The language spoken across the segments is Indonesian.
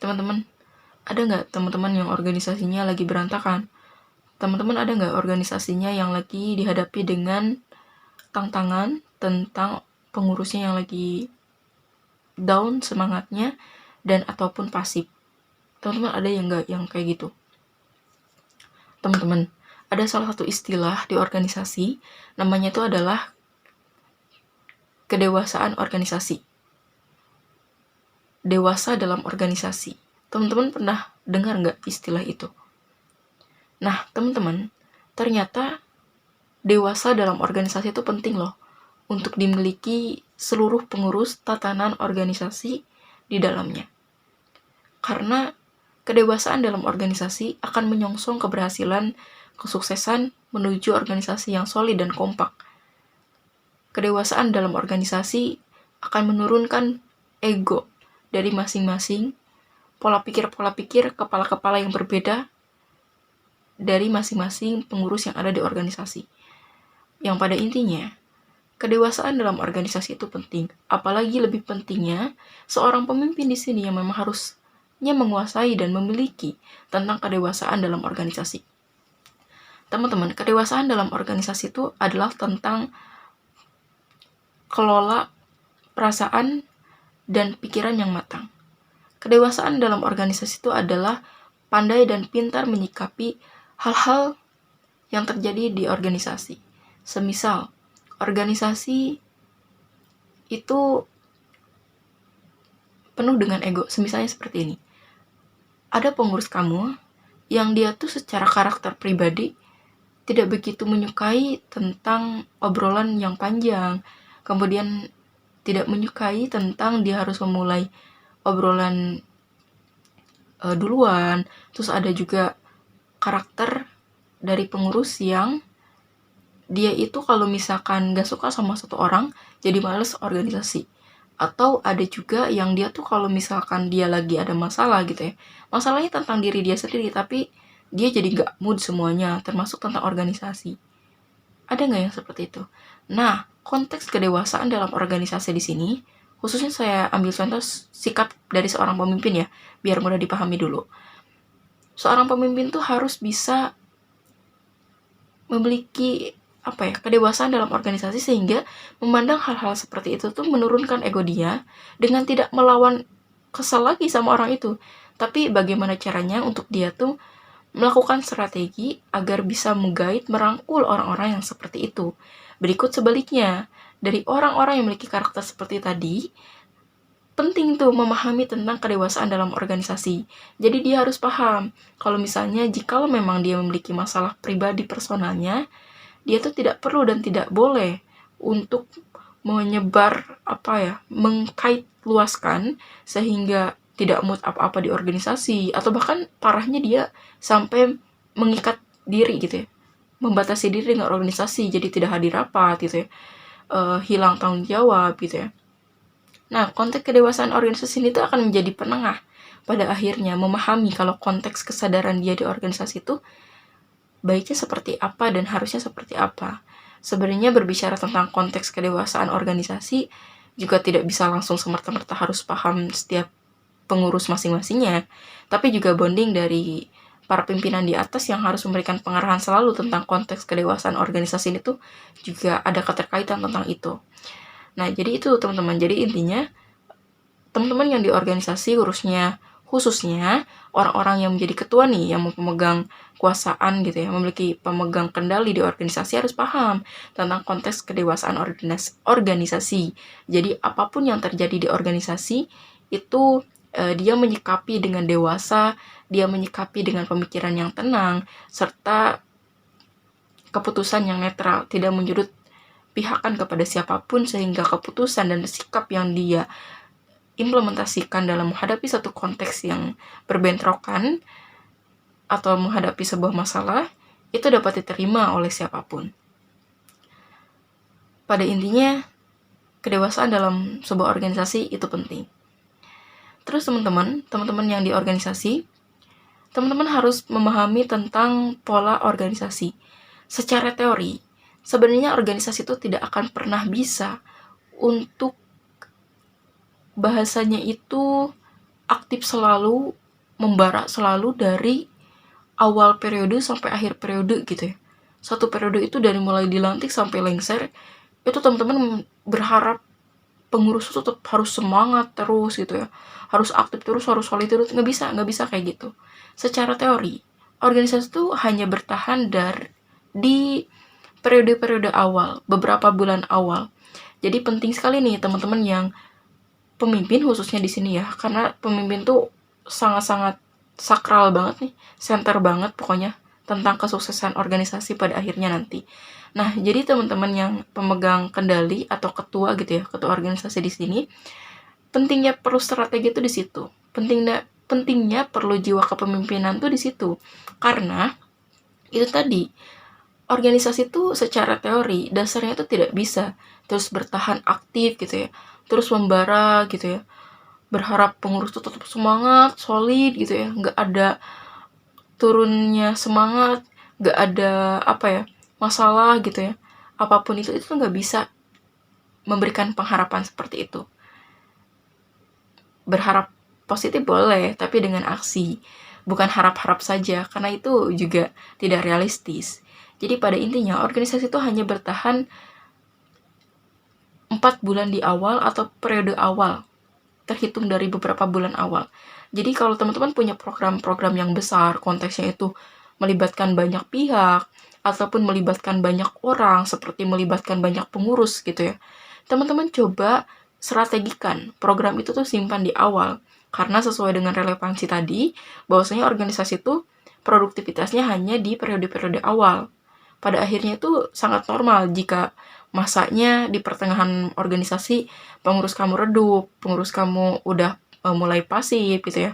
teman-teman, ada nggak teman-teman yang organisasinya lagi berantakan? Teman-teman ada nggak organisasinya yang lagi dihadapi dengan tantangan tentang pengurusnya yang lagi down semangatnya dan ataupun pasif? Teman-teman ada yang nggak yang kayak gitu? Teman-teman, ada salah satu istilah di organisasi, namanya itu adalah kedewasaan organisasi. Dewasa dalam organisasi. Teman-teman pernah dengar nggak istilah itu? Nah, teman-teman, ternyata dewasa dalam organisasi itu penting loh untuk dimiliki seluruh pengurus tatanan organisasi di dalamnya. Karena kedewasaan dalam organisasi akan menyongsong keberhasilan, kesuksesan menuju organisasi yang solid dan kompak. Kedewasaan dalam organisasi akan menurunkan ego dari masing-masing, pola pikir kepala-kepala yang berbeda dari masing-masing pengurus yang ada di organisasi. Yang pada intinya, kedewasaan dalam organisasi itu penting. Apalagi lebih pentingnya, seorang pemimpin di sini yang memang harusnya menguasai dan memiliki tentang kedewasaan dalam organisasi. Teman-teman, kedewasaan dalam organisasi itu adalah tentang kelola perasaan dan pikiran yang matang. Kedewasaan dalam organisasi itu adalah pandai dan pintar menyikapi hal-hal yang terjadi di organisasi. Semisal, organisasi itu penuh dengan ego. Semisalnya seperti ini. Ada pengurus kamu yang dia tuh secara karakter pribadi tidak begitu menyukai tentang obrolan yang panjang. Kemudian tidak menyukai tentang dia harus memulai obrolan duluan. Terus ada juga karakter dari pengurus yang dia itu kalau misalkan gak suka sama satu orang, jadi males organisasi. Atau ada juga yang dia tuh kalau misalkan dia lagi ada masalah gitu ya, masalahnya tentang diri dia sendiri, tapi dia jadi gak mood semuanya, termasuk tentang organisasi. Ada gak yang seperti itu? Nah, konteks kedewasaan dalam organisasi di sini, khususnya saya ambil contoh sikap dari seorang pemimpin ya, biar mudah dipahami dulu. Seorang pemimpin tuh harus bisa memiliki kedewasaan dalam organisasi sehingga memandang hal-hal seperti itu tuh menurunkan ego dia dengan tidak melawan kesal lagi sama orang itu, tapi bagaimana caranya untuk dia tuh melakukan strategi agar bisa menggait, merangkul orang-orang yang seperti itu. Berikut sebaliknya, dari orang-orang yang memiliki karakter seperti tadi, penting tuh memahami tentang kedewasaan dalam organisasi. Jadi dia harus paham, kalau misalnya jikalau memang dia memiliki masalah pribadi personalnya, dia tuh tidak perlu dan tidak boleh untuk menyebar mengkait luaskan sehingga tidak mood apa-apa di organisasi, atau bahkan parahnya dia sampai mengikat diri gitu ya, membatasi diri dengan organisasi, jadi tidak hadir rapat gitu ya, hilang tanggung jawab gitu ya. Nah, konteks kedewasaan organisasi ini tuh akan menjadi penengah pada akhirnya memahami kalau konteks kesadaran dia di organisasi itu baiknya seperti apa dan harusnya seperti apa. Sebenarnya berbicara tentang konteks kedewasaan organisasi juga tidak bisa langsung semerta-merta harus paham setiap pengurus masing-masingnya, tapi juga bonding dari para pimpinan di atas yang harus memberikan pengarahan selalu tentang konteks kedewasaan organisasi ini tuh juga ada keterkaitan tentang itu. Nah, jadi itu teman-teman. Jadi intinya, teman-teman yang di organisasi khususnya orang-orang yang menjadi ketua nih, yang memegang kekuasaan gitu ya, memiliki pemegang kendali di organisasi harus paham tentang konteks kedewasaan organisasi. Jadi apapun yang terjadi di organisasi itu dia menyikapi dengan dewasa, dia menyikapi dengan pemikiran yang tenang, serta keputusan yang netral, tidak menyudut pihakan kepada siapapun, sehingga keputusan dan sikap yang dia implementasikan dalam menghadapi satu konteks yang berbentrokan atau menghadapi sebuah masalah itu dapat diterima oleh siapapun. Pada intinya, kedewasaan dalam sebuah organisasi itu penting. Terus teman-teman yang di organisasi, teman-teman harus memahami tentang pola organisasi. Secara teori, sebenarnya organisasi itu tidak akan pernah bisa untuk bahasanya itu aktif selalu, membara selalu dari awal periode sampai akhir periode gitu ya. Satu periode itu dari mulai dilantik sampai lengser, itu teman-teman berharap pengurus itu tetap harus semangat terus gitu ya, harus aktif terus, harus solid terus. Nggak bisa kayak gitu. Secara teori, organisasi itu hanya bertahan di periode-periode awal, beberapa bulan awal. Jadi penting sekali nih teman-teman yang pemimpin khususnya di sini ya, karena pemimpin tuh sangat-sangat sakral banget nih, center banget pokoknya tentang kesuksesan organisasi pada akhirnya nanti. Nah, jadi teman-teman yang pemegang kendali atau ketua gitu ya, ketua organisasi di sini, pentingnya perlu strategi itu di situ. Pentingnya perlu jiwa kepemimpinan tuh di situ. Karena itu tadi, organisasi itu secara teori dasarnya itu tidak bisa terus bertahan aktif gitu ya, terus membara gitu ya, berharap pengurus itu tetap semangat, solid gitu ya, nggak ada turunnya semangat, nggak ada masalah gitu ya, apapun itu nggak bisa memberikan pengharapan seperti itu. Berharap positif boleh, tapi dengan aksi, bukan harap-harap saja, karena itu juga tidak realistis. Jadi pada intinya organisasi itu hanya bertahan 4 bulan di awal atau periode awal, terhitung dari beberapa bulan awal. Jadi kalau teman-teman punya program-program yang besar, konteksnya itu melibatkan banyak pihak, ataupun melibatkan banyak orang, seperti melibatkan banyak pengurus gitu ya, teman-teman coba strategikan program itu tuh simpan di awal, karena sesuai dengan relevansi tadi, bahwasanya organisasi itu produktivitasnya hanya di periode-periode awal. Pada akhirnya itu sangat normal jika masanya di pertengahan organisasi pengurus kamu redup, pengurus kamu udah mulai pasif gitu ya,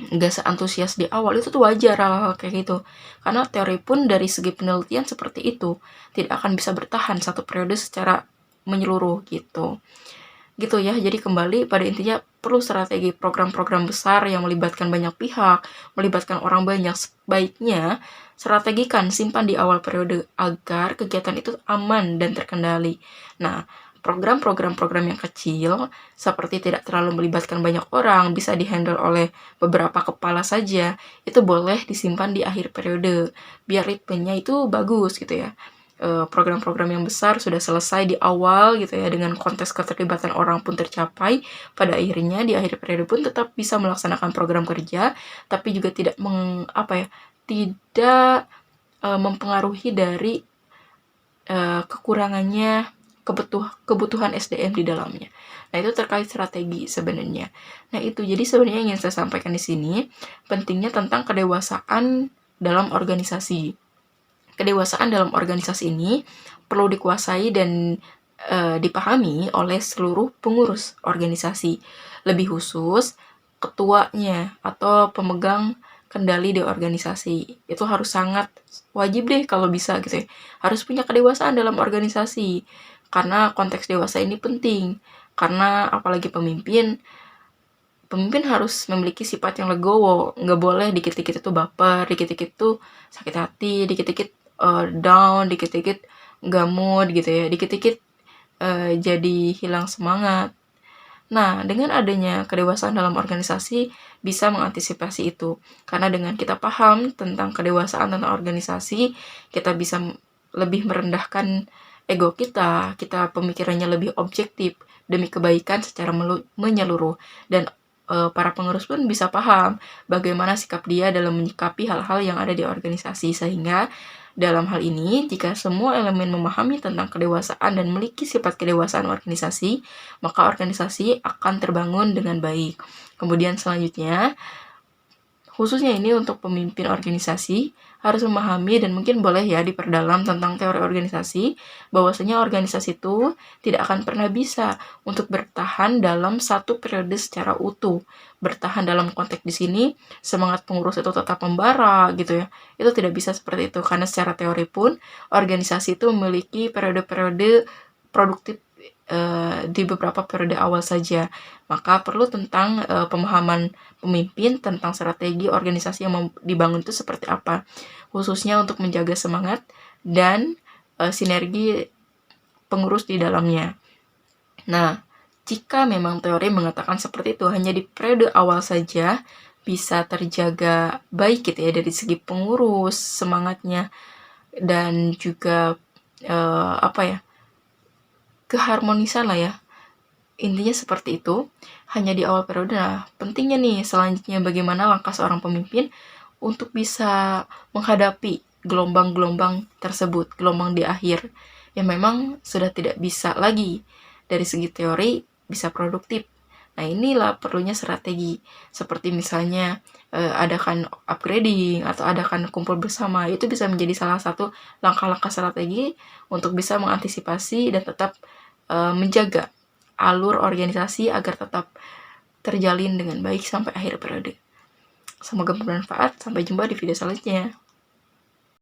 nggak seantusias di awal. Itu tuh wajar hal-hal kayak gitu, karena teori pun dari segi penelitian seperti itu, tidak akan bisa bertahan satu periode secara menyeluruh gitu ya. Jadi kembali pada intinya perlu strategi program-program besar yang melibatkan banyak pihak, melibatkan orang banyak. Sebaiknya strategikan, simpan di awal periode agar kegiatan itu aman dan terkendali. Nah, program-program yang kecil seperti tidak terlalu melibatkan banyak orang, bisa dihandle oleh beberapa kepala saja, itu boleh disimpan di akhir periode biar ritmenya itu bagus gitu ya. Program-program yang besar sudah selesai di awal gitu ya, dengan konteks keterlibatan orang pun tercapai, pada akhirnya di akhir periode pun tetap bisa melaksanakan program kerja, tapi juga tidak tidak mempengaruhi dari kekurangannya kebutuhan SDM di dalamnya. Nah, itu terkait strategi sebenarnya. Nah, itu jadi sebenarnya ingin saya sampaikan di sini pentingnya tentang kedewasaan dalam organisasi. Kedewasaan dalam organisasi ini perlu dikuasai dan dipahami oleh seluruh pengurus organisasi, lebih khusus ketuanya atau pemegang kendali di organisasi. Itu harus sangat wajib deh kalau bisa gitu ya, harus punya kedewasaan dalam organisasi, karena konteks dewasa ini penting. Karena apalagi pemimpin harus memiliki sifat yang legowo, nggak boleh dikit-dikit itu baper, dikit-dikit itu sakit hati, dikit-dikit down, dikit-dikit nggak mood gitu ya, dikit-dikit jadi hilang semangat. Nah, dengan adanya kedewasaan dalam organisasi bisa mengantisipasi itu. Karena dengan kita paham tentang kedewasaan tentang organisasi, kita bisa lebih merendahkan ego kita pemikirannya lebih objektif demi kebaikan secara menyeluruh. Dan para pengurus pun bisa paham bagaimana sikap dia dalam menyikapi hal-hal yang ada di organisasi. Sehingga dalam hal ini, jika semua elemen memahami tentang kedewasaan dan memiliki sifat kedewasaan organisasi, maka organisasi akan terbangun dengan baik. Kemudian selanjutnya, khususnya ini untuk pemimpin organisasi, harus memahami dan mungkin boleh ya diperdalam tentang teori organisasi, bahwasanya organisasi itu tidak akan pernah bisa untuk bertahan dalam satu periode secara utuh. Bertahan dalam konteks di sini, semangat pengurus itu tetap membara gitu ya. Itu tidak bisa seperti itu, karena secara teori pun organisasi itu memiliki periode-periode produktif di beberapa periode awal saja. Maka perlu tentang pemahaman pemimpin tentang strategi organisasi yang dibangun itu seperti apa, khususnya untuk menjaga semangat dan sinergi pengurus di dalamnya. Nah, Jika memang teori mengatakan seperti itu, hanya di periode awal saja bisa terjaga baik gitu ya dari segi pengurus, semangatnya, dan juga keharmonisan lah ya. Intinya seperti itu, hanya di awal periode. Nah, pentingnya nih selanjutnya bagaimana langkah seorang pemimpin untuk bisa menghadapi gelombang-gelombang tersebut, gelombang di akhir, yang memang sudah tidak bisa lagi dari segi teori bisa produktif. Nah, inilah perlunya strategi, seperti misalnya adakan upgrading atau adakan kumpul bersama. Itu bisa menjadi salah satu langkah-langkah strategi untuk bisa mengantisipasi dan tetap menjaga alur organisasi agar tetap terjalin dengan baik sampai akhir periode. Semoga bermanfaat. Sampai jumpa di video selanjutnya.